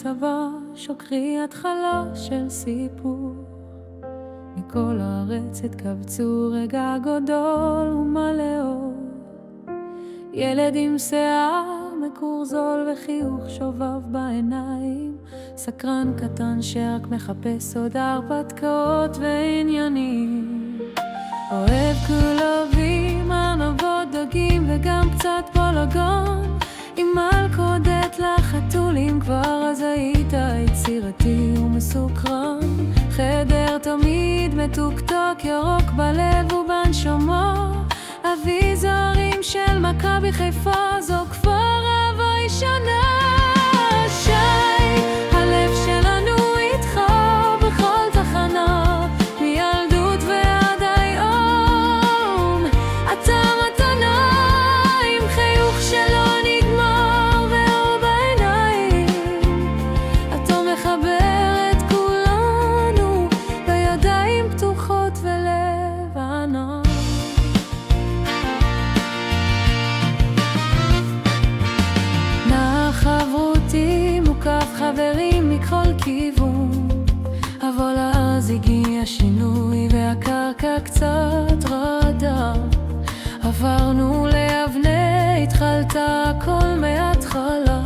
מחשבה, שוקרי התחלה של סיפור. מכל הארץ התקבצו רגע גדול ומלא אור. ילד עם שיער מקור זול וחיוך שובב בעיניים, סקרן קטן שרק מחפש עוד הרפתקאות ועניינים. אוהב כלבים, ענבות, דגים וגם קצת בלגן. עם מלכודת לחתולים, כבר אז היית יצירתי ומסוקרן. חדר תמיד מתוקתק, ירוק בלב ובנשמה. אביזרים של מכבי חיפה, זו כבר אהבה ישנה. שי, הלב שלנו איתך בכל תחנה, מילדות ועד היום. אתה מתנה עם חיוך שלא נגמר ואור בעיניים. אתה מחבר את כולנו בידיים פתוחות ולב ענן. חברותי מוקף חברים מכל כיוון, אבל אז הגיע שינוי והקרקע קצת רעדה. עברנו לאבני, התחלת הכל מההתחלה.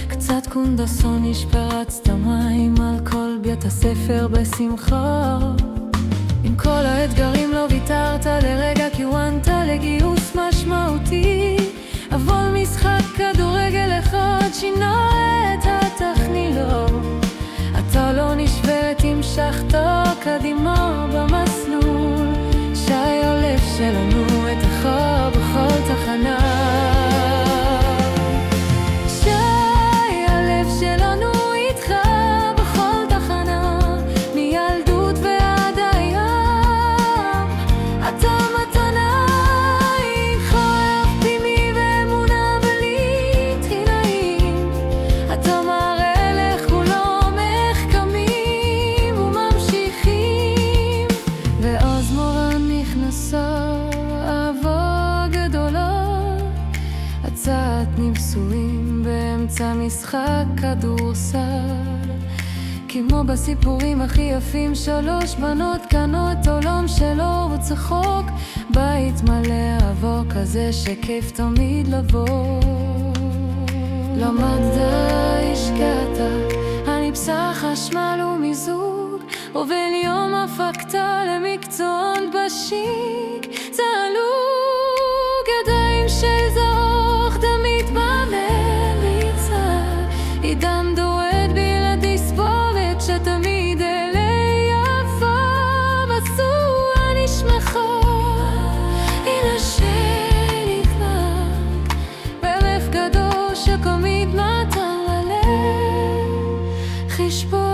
קצת קונדסון שפרצת מים על כל בית הספר בשמחה. עם כל האתגרים לא ויתרת לרגע, כיוונת לגיוס משמעותי. אבל משחק כדורגל אחד שינה את התכניות. אתה לא נשברת, המשכת קדימה במסלול. שי, הלב שלנו איתך בכל תחנה. שי, הלב שלנו איתך בכל תחנה, מילדות ועד היום. אתה מתנה עם חייך פנימי ואמונה בלי תחילאים. אתה מראה לכולם איך קמים וממשיכים. ואז מורן נכנסה, אהבה גדולה. הצעת נישואים באמצע משחק כדורסל. כמו בסיפורים הכי יפים, שלוש בנות קנות עולם של אור וצחוק. בית מלא אהבה כזה שכיף תמיד לבוא. למדת, השקעת, אני פסח חשמל ומיזוג. עובר יום הפקת למקצוען בשיק. תעלוג ידיים של זוך, תמיד במריצה. עידן דורד בלעדי ספורת, שתמיד אלי יפה. בסוע נשמחה, הנה שנקלט. בלב גדול שקומית מתן ללב חשבולות.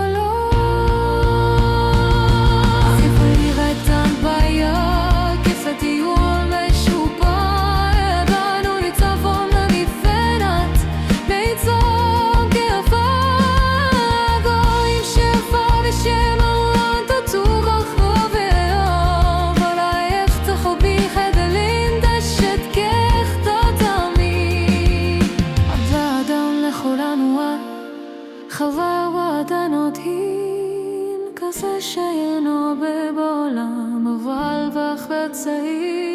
חבר ועדנות הין כזה שאינו בעולם, אבל בך בצעיר